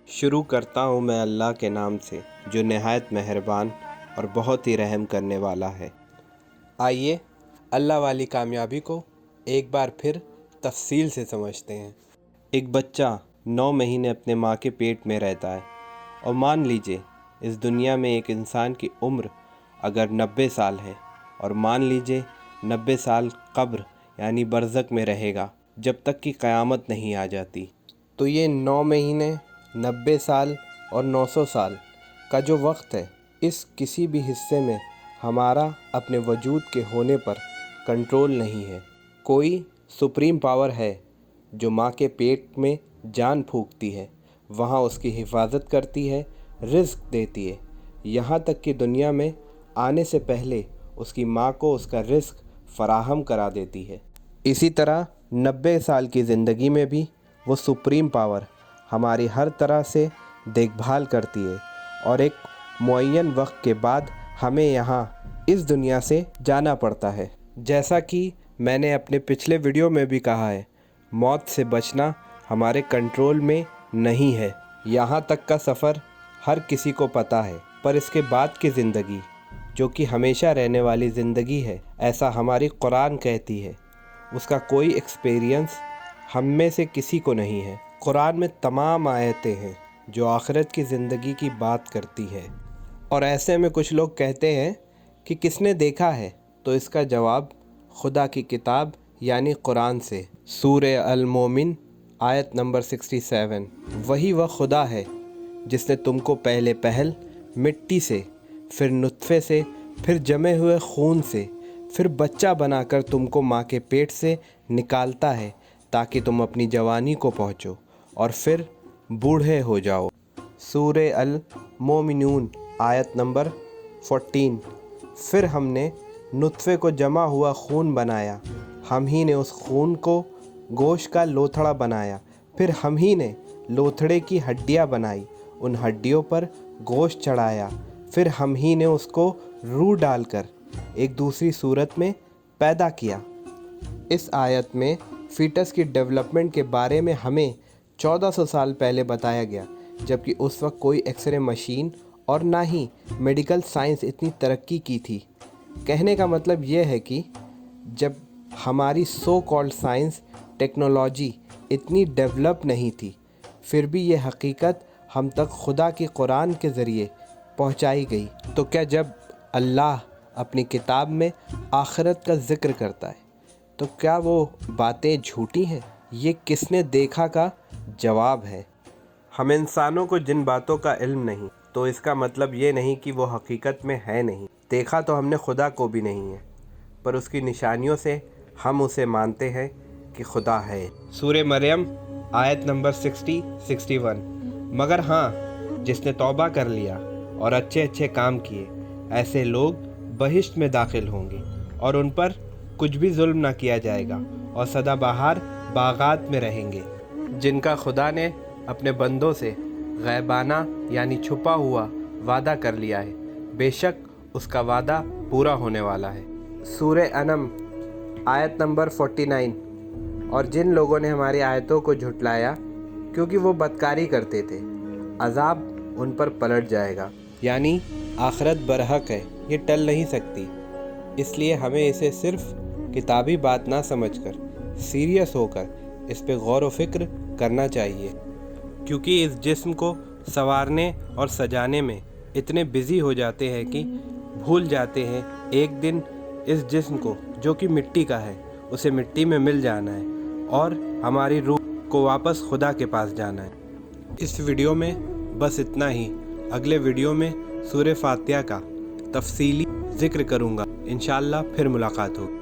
شروع کرتا ہوں میں اللہ کے نام سے جو نہایت مہربان اور بہت ہی رحم کرنے والا ہے۔ آئیے اللہ والی کامیابی کو ایک بار پھر تفصیل سے سمجھتے ہیں۔ ایک بچہ 9 مہینے اپنے ماں کے پیٹ میں رہتا ہے، اور مان لیجئے اس دنیا میں ایک انسان کی عمر اگر 90 سال ہے، اور مان لیجئے 90 سال قبر یعنی برزخ میں رہے گا جب تک کہ قیامت نہیں آ جاتی، تو یہ 9 مہینے 90 سال اور 900 سال کا جو وقت ہے، اس کسی بھی حصے میں ہمارا اپنے وجود کے ہونے پر کنٹرول نہیں ہے۔ کوئی سپریم پاور ہے جو ماں کے پیٹ میں جان پھونکتی ہے، وہاں اس کی حفاظت کرتی ہے، رزق دیتی ہے، یہاں تک کہ دنیا میں آنے سے پہلے اس کی ماں کو اس کا رزق فراہم کرا دیتی ہے۔ اسی طرح 90 سال کی زندگی میں بھی وہ سپریم پاور ہماری ہر طرح سے دیکھ بھال کرتی ہے، اور ایک معین وقت کے بعد ہمیں یہاں اس دنیا سے جانا پڑتا ہے۔ جیسا کہ میں نے اپنے پچھلے ویڈیو میں بھی کہا ہے، موت سے بچنا ہمارے کنٹرول میں نہیں ہے۔ یہاں تک کا سفر ہر کسی کو پتہ ہے، پر اس کے بعد کی زندگی جو کہ ہمیشہ رہنے والی زندگی ہے، ایسا ہماری قرآن کہتی ہے، اس کا کوئی ایکسپیرینس ہم میں سے کسی کو نہیں ہے۔ قرآن میں تمام آیتیں ہیں جو آخرت کی زندگی کی بات کرتی ہے، اور ایسے میں کچھ لوگ کہتے ہیں کہ کس نے دیکھا ہے، تو اس کا جواب خدا کی کتاب یعنی قرآن سے۔ سورہ المومن آیت نمبر 67، وہی وہ خدا ہے جس نے تم کو پہل مٹی سے، پھر نطفے سے، پھر جمے ہوئے خون سے، پھر بچہ بنا کر تم کو ماں کے پیٹ سے نکالتا ہے تاکہ تم اپنی جوانی کو پہنچو اور پھر بوڑھے ہو جاؤ۔ سورہ المومنون آیت نمبر 14، پھر ہم نے نطفے کو جمع ہوا خون بنایا، ہم ہی نے اس خون کو گوشت کا لوتھڑا بنایا، پھر ہم ہی نے لوتھڑے کی ہڈیاں بنائی، ان ہڈیوں پر گوشت چڑھایا، پھر ہم ہی نے اس کو روح ڈال کر ایک دوسری صورت میں پیدا کیا۔ اس آیت میں فیٹس کی ڈیولپمنٹ کے بارے میں ہمیں 1400 سال پہلے بتایا گیا، جبکہ اس وقت کوئی ایکس رے مشین اور نہ ہی میڈیکل سائنس اتنی ترقی کی تھی۔ کہنے کا مطلب یہ ہے کہ جب ہماری سو کالڈ سائنس ٹیکنالوجی اتنی ڈیولپ نہیں تھی، پھر بھی یہ حقیقت ہم تک خدا کی قرآن کے ذریعے پہنچائی گئی۔ تو کیا جب اللہ اپنی کتاب میں آخرت کا ذکر کرتا ہے تو کیا وہ باتیں جھوٹی ہیں؟ یہ کس نے دیکھا کا جواب ہے۔ ہم انسانوں کو جن باتوں کا علم نہیں، تو اس کا مطلب یہ نہیں کہ وہ حقیقت میں ہے نہیں۔ دیکھا تو ہم نے خدا کو بھی نہیں ہے، پر اس کی نشانیوں سے ہم اسے مانتے ہیں کہ خدا ہے۔ سورہ مریم آیت نمبر 61، مگر ہاں جس نے توبہ کر لیا اور اچھے کام کیے، ایسے لوگ بہشت میں داخل ہوں گے، اور ان پر کچھ بھی ظلم نہ کیا جائے گا، اور سدا بہار باغات میں رہیں گے۔ جن کا خدا نے اپنے بندوں سے غیبانہ یعنی چھپا ہوا وعدہ کر لیا ہے، بے شک اس کا وعدہ پورا ہونے والا ہے۔ سورہ انعام آیت نمبر 49، اور جن لوگوں نے ہماری آیتوں کو جھٹلایا کیونکہ وہ بدکاری کرتے تھے، عذاب ان پر پلٹ جائے گا۔ یعنی آخرت برحق ہے، یہ ٹل نہیں سکتی، اس لیے ہمیں اسے صرف کتابی بات نہ سمجھ کر سیریس ہو کر اس پہ غور و فکر کرنا چاہیے، کیونکہ اس جسم کو سنوارنے اور سجانے میں اتنے بزی ہو جاتے ہیں کہ بھول جاتے ہیں ایک دن اس جسم کو جو کہ مٹی کا ہے، اسے مٹی میں مل جانا ہے، اور ہماری روح کو واپس خدا کے پاس جانا ہے۔ اس ویڈیو میں بس اتنا ہی۔ اگلے ویڈیو میں سورہ فاتحہ کا تفصیلی ذکر کروں گا، انشاءاللہ پھر ملاقات ہوگی۔